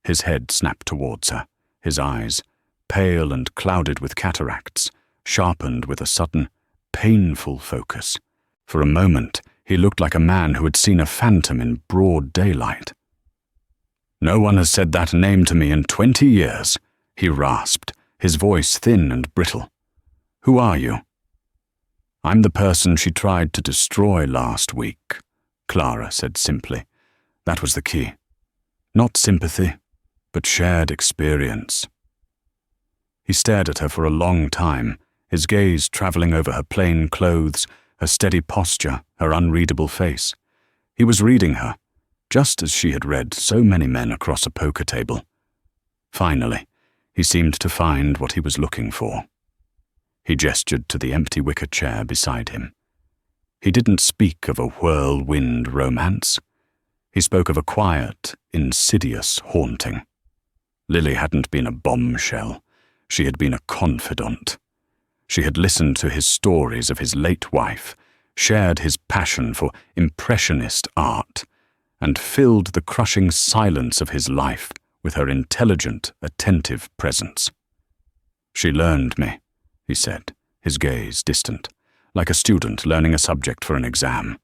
His head snapped towards her, his eyes, pale and clouded with cataracts, sharpened with a sudden, painful focus. For a moment, he looked like a man who had seen a phantom in broad daylight. "No one has said that name to me in 20 years, he rasped, his voice thin and brittle. "Who are you?" "I'm the person she tried to destroy last week," Clara said simply. That was the key. Not sympathy, but shared experience. He stared at her for a long time, his gaze traveling over her plain clothes, her steady posture, her unreadable face. He was reading her, just as she had read so many men across a poker table. Finally, he seemed to find what he was looking for. He gestured to the empty wicker chair beside him. He didn't speak of a whirlwind romance. He spoke of a quiet, insidious haunting. Lily hadn't been a bombshell. She had been a confidant. She had listened to his stories of his late wife, shared his passion for impressionist art, and filled the crushing silence of his life with her intelligent, attentive presence. "She learned me," he said, his gaze distant, like a student learning a subject for an exam.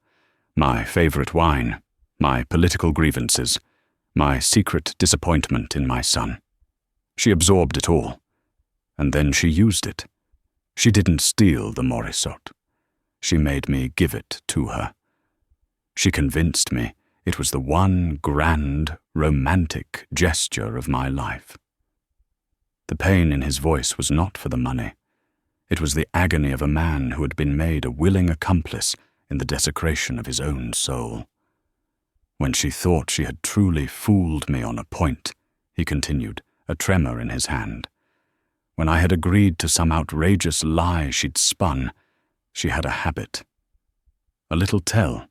"My favorite wine, my political grievances, my secret disappointment in my son. She absorbed it all, and then she used it. She didn't steal the Morisot. She made me give it to her. She convinced me it was the one grand, romantic gesture of my life." The pain in his voice was not for the money. It was the agony of a man who had been made a willing accomplice in the desecration of his own soul. "When she thought she had truly fooled me on a point," he continued, a tremor in his hand. "When I had agreed to some outrageous lie she'd spun, she had a habit. A little tell.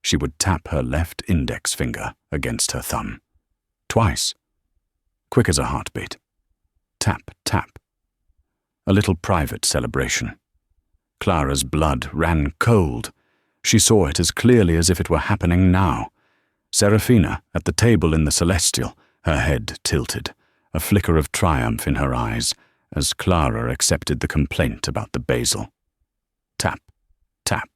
She would tap her left index finger against her thumb. Twice. Quick as a heartbeat. Tap, tap. A little private celebration. Clara's blood ran cold. She saw it as clearly as if it were happening now. Serafina, at the table in the Celestial, her head tilted, a flicker of triumph in her eyes, as Clara accepted the complaint about the basil. Tap, tap.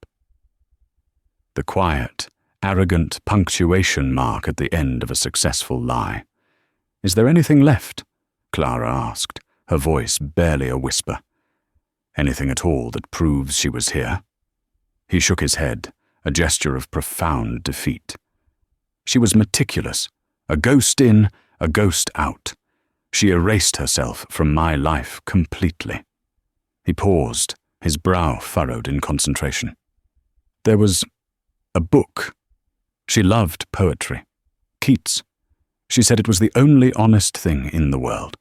The quiet, arrogant punctuation mark at the end of a successful lie. "Is there anything left?" Clara asked, her voice barely a whisper. "Anything at all that proves she was here?" He shook his head, a gesture of profound defeat. "She was meticulous, a ghost in, a ghost out. She erased herself from my life completely." He paused, his brow furrowed in concentration. "There was a book. She loved poetry. Keats. She said it was the only honest thing in the world."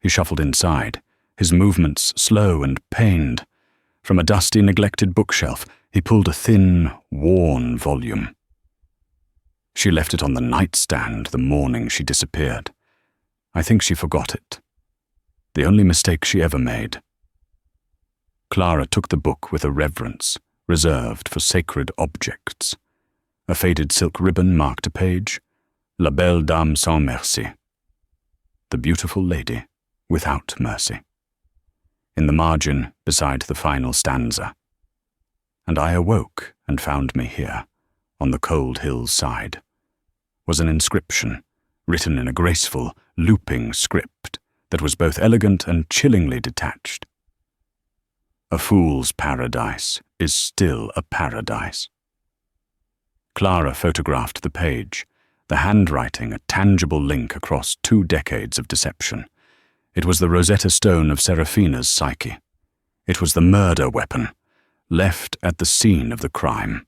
He shuffled inside, his movements slow and pained. From a dusty, neglected bookshelf, he pulled a thin, worn volume. "She left it on the nightstand the morning she disappeared. I think she forgot it. The only mistake she ever made." Clara took the book with a reverence reserved for sacred objects. A faded silk ribbon marked a page. La belle dame sans merci. The beautiful lady without mercy. In the margin, beside the final stanza. "And I awoke and found me here, on the cold hill's side," was an inscription, written in a graceful, looping script that was both elegant and chillingly detached. A fool's paradise is still a paradise. Clara photographed the page, the handwriting a tangible link across 2 decades of deception. It was the Rosetta Stone of Serafina's psyche. It was the murder weapon, left at the scene of the crime.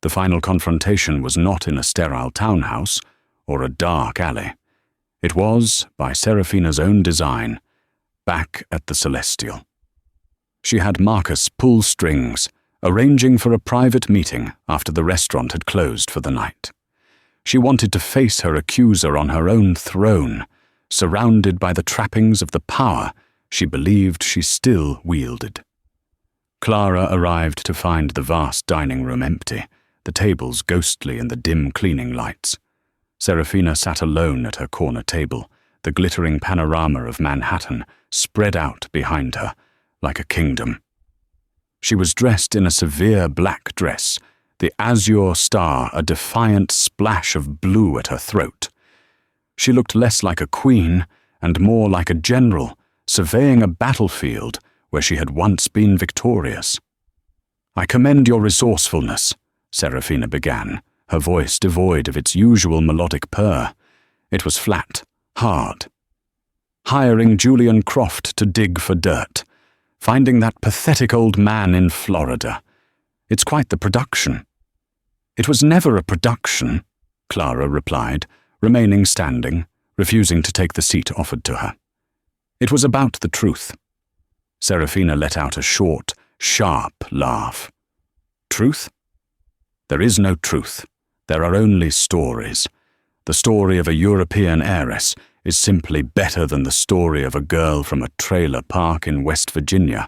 The final confrontation was not in a sterile townhouse or a dark alley. It was, by Serafina's own design, back at the Celestial. She had Marcus pull strings, arranging for a private meeting after the restaurant had closed for the night. She wanted to face her accuser on her own throne, surrounded by the trappings of the power she believed she still wielded. Clara arrived to find the vast dining room empty, the tables ghostly in the dim cleaning lights. Serafina sat alone at her corner table, the glittering panorama of Manhattan spread out behind her like a kingdom. She was dressed in a severe black dress, the azure star a defiant splash of blue at her throat. She looked less like a queen and more like a general, surveying a battlefield where she had once been victorious. "I commend your resourcefulness," Serafina began, her voice devoid of its usual melodic purr. It was flat, hard. "Hiring Julian Croft to dig for dirt. Finding that pathetic old man in Florida. It's quite the production." "It was never a production," Clara replied, remaining standing, refusing to take the seat offered to her. "It was about the truth." Serafina let out a short, sharp laugh. "Truth? There is no truth. There are only stories. The story of a European heiress is simply better than the story of a girl from a trailer park in West Virginia,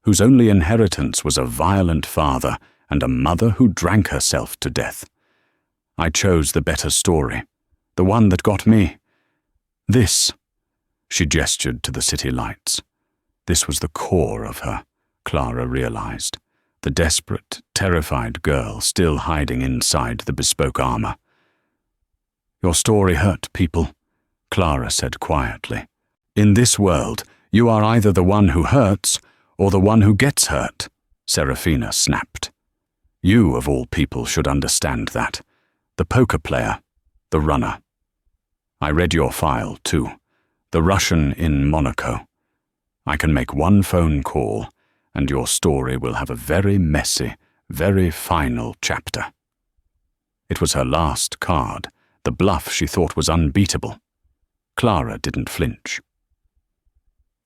whose only inheritance was a violent father and a mother who drank herself to death. I chose the better story, the one that got me. This," she gestured to the city lights. This was the core of her, Clara realized, the desperate, terrified girl still hiding inside the bespoke armor. "Your story hurt people," Clara said quietly. "In this world, you are either the one who hurts or the one who gets hurt," Serafina snapped. "You, of all people, should understand that. The poker player, the runner. I read your file, too. The Russian in Monaco. I can make one phone call, and your story will have a very messy, very final chapter." It was her last card, the bluff she thought was unbeatable. Clara didn't flinch.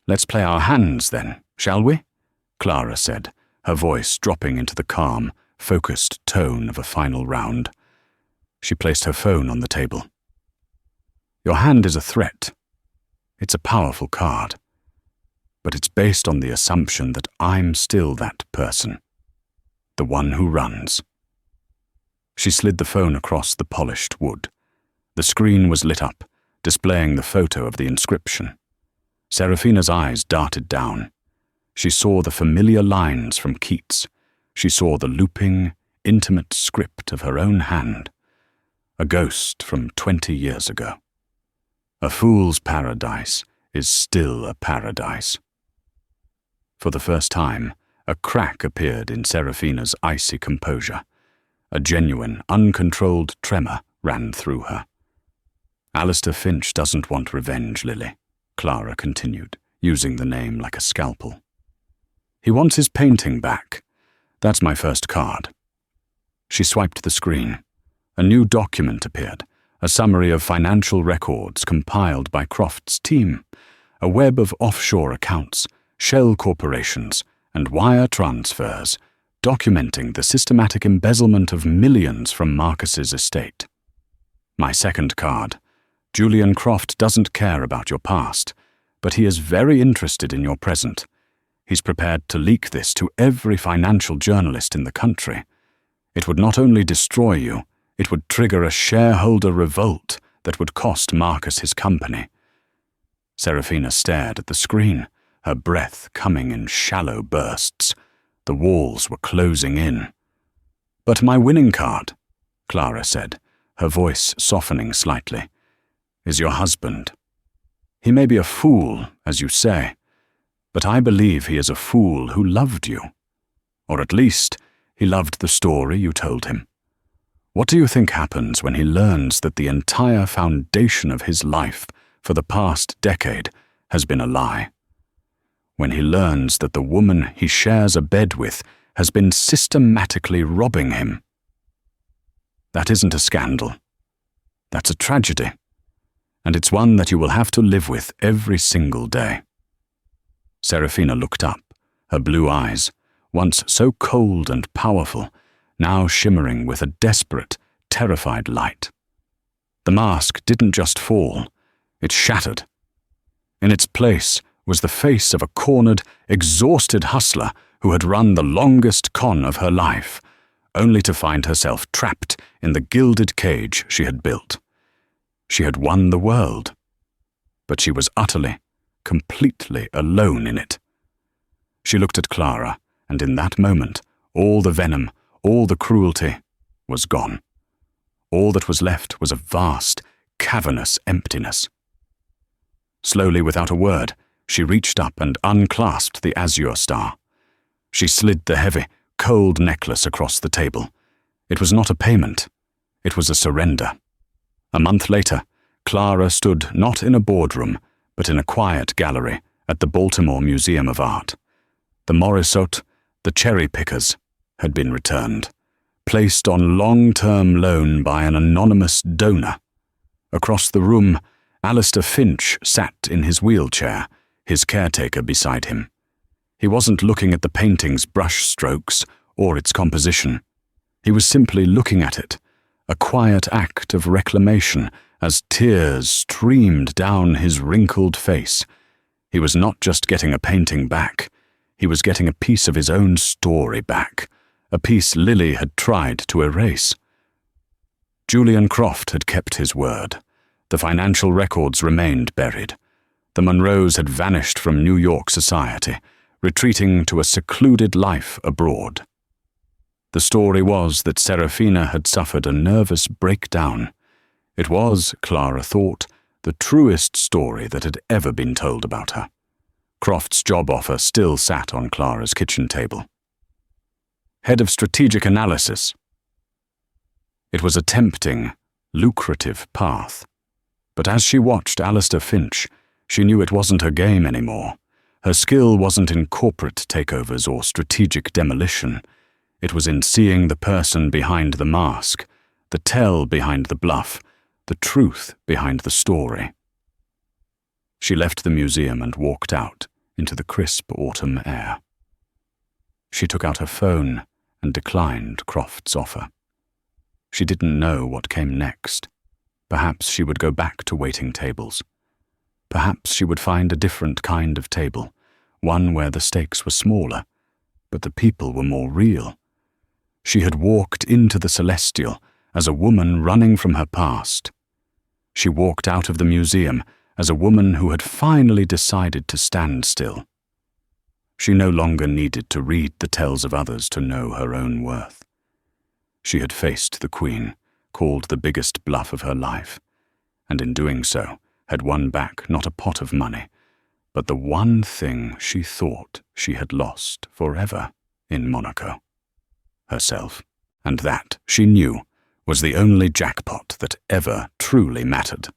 "Let's play our hands, then, shall we?" Clara said, her voice dropping into the calm, focused tone of a final round. She placed her phone on the table. "Your hand is a threat. It's a powerful card. But it's based on the assumption that I'm still that person. The one who runs." She slid the phone across the polished wood. The screen was lit up, displaying the photo of the inscription. Serafina's eyes darted down. She saw the familiar lines from Keats. She saw the looping, intimate script of her own hand. A ghost from 20 years ago. A fool's paradise is still a paradise. For the first time, a crack appeared in Serafina's icy composure. A genuine, uncontrolled tremor ran through her. "Alistair Finch doesn't want revenge, Lily," Clara continued, using the name like a scalpel. "He wants his painting back. That's my first card." She swiped the screen. A new document appeared, a summary of financial records compiled by Croft's team, a web of offshore accounts, shell corporations, and wire transfers, documenting the systematic embezzlement of millions from Marcus's estate. "My second card. Julian Croft doesn't care about your past, but he is very interested in your present. He's prepared to leak this to every financial journalist in the country. It would not only destroy you, it would trigger a shareholder revolt that would cost Marcus his company." Serafina stared at the screen, her breath coming in shallow bursts. The walls were closing in. "But my winning card," Clara said, her voice softening slightly, "is your husband. He may be a fool, as you say, but I believe he is a fool who loved you. Or at least, he loved the story you told him. What do you think happens when he learns that the entire foundation of his life for the past decade has been a lie? When he learns that the woman he shares a bed with has been systematically robbing him? That isn't a scandal. That's a tragedy. And it's one that you will have to live with every single day." Serafina looked up, her blue eyes, once so cold and powerful, now shimmering with a desperate, terrified light. The mask didn't just fall, it shattered. In its place was the face of a cornered, exhausted hustler who had run the longest con of her life, only to find herself trapped in the gilded cage she had built. She had won the world, but she was utterly, completely alone in it. She looked at Clara, and in that moment, all the venom, all the cruelty was gone. All that was left was a vast, cavernous emptiness. Slowly, without a word, she reached up and unclasped the azure star. She slid the heavy, cold necklace across the table. It was not a payment. It was a surrender. A month later, Clara stood not in a boardroom, but in a quiet gallery at the Baltimore Museum of Art. The Morisot, the cherry pickers, had been returned, placed on long-term loan by an anonymous donor. Across the room, Alistair Finch sat in his wheelchair, his caretaker beside him. He wasn't looking at the painting's brush strokes or its composition. He was simply looking at it, a quiet act of reclamation as tears streamed down his wrinkled face. He was not just getting a painting back, he was getting a piece of his own story back, a piece Lily had tried to erase. Julian Croft had kept his word. The financial records remained buried. The Monroes had vanished from New York society, retreating to a secluded life abroad. The story was that Serafina had suffered a nervous breakdown. It was, Clara thought, the truest story that had ever been told about her. Croft's job offer still sat on Clara's kitchen table. Head of Strategic Analysis. It was a tempting, lucrative path. But as she watched Alistair Finch, she knew it wasn't her game anymore. Her skill wasn't in corporate takeovers or strategic demolition. It was in seeing the person behind the mask, the tell behind the bluff, the truth behind the story. She left the museum and walked out into the crisp autumn air. She took out her phone and declined Croft's offer. She didn't know what came next. Perhaps she would go back to waiting tables. Perhaps she would find a different kind of table, one where the stakes were smaller, but the people were more real. She had walked into the celestial as a woman running from her past. She walked out of the museum as a woman who had finally decided to stand still. She no longer needed to read the tells of others to know her own worth. She had faced the Queen, called the biggest bluff of her life, and in doing so had won back not a pot of money, but the one thing she thought she had lost forever in Monaco. Herself. And that, she knew, was the only jackpot that ever truly mattered.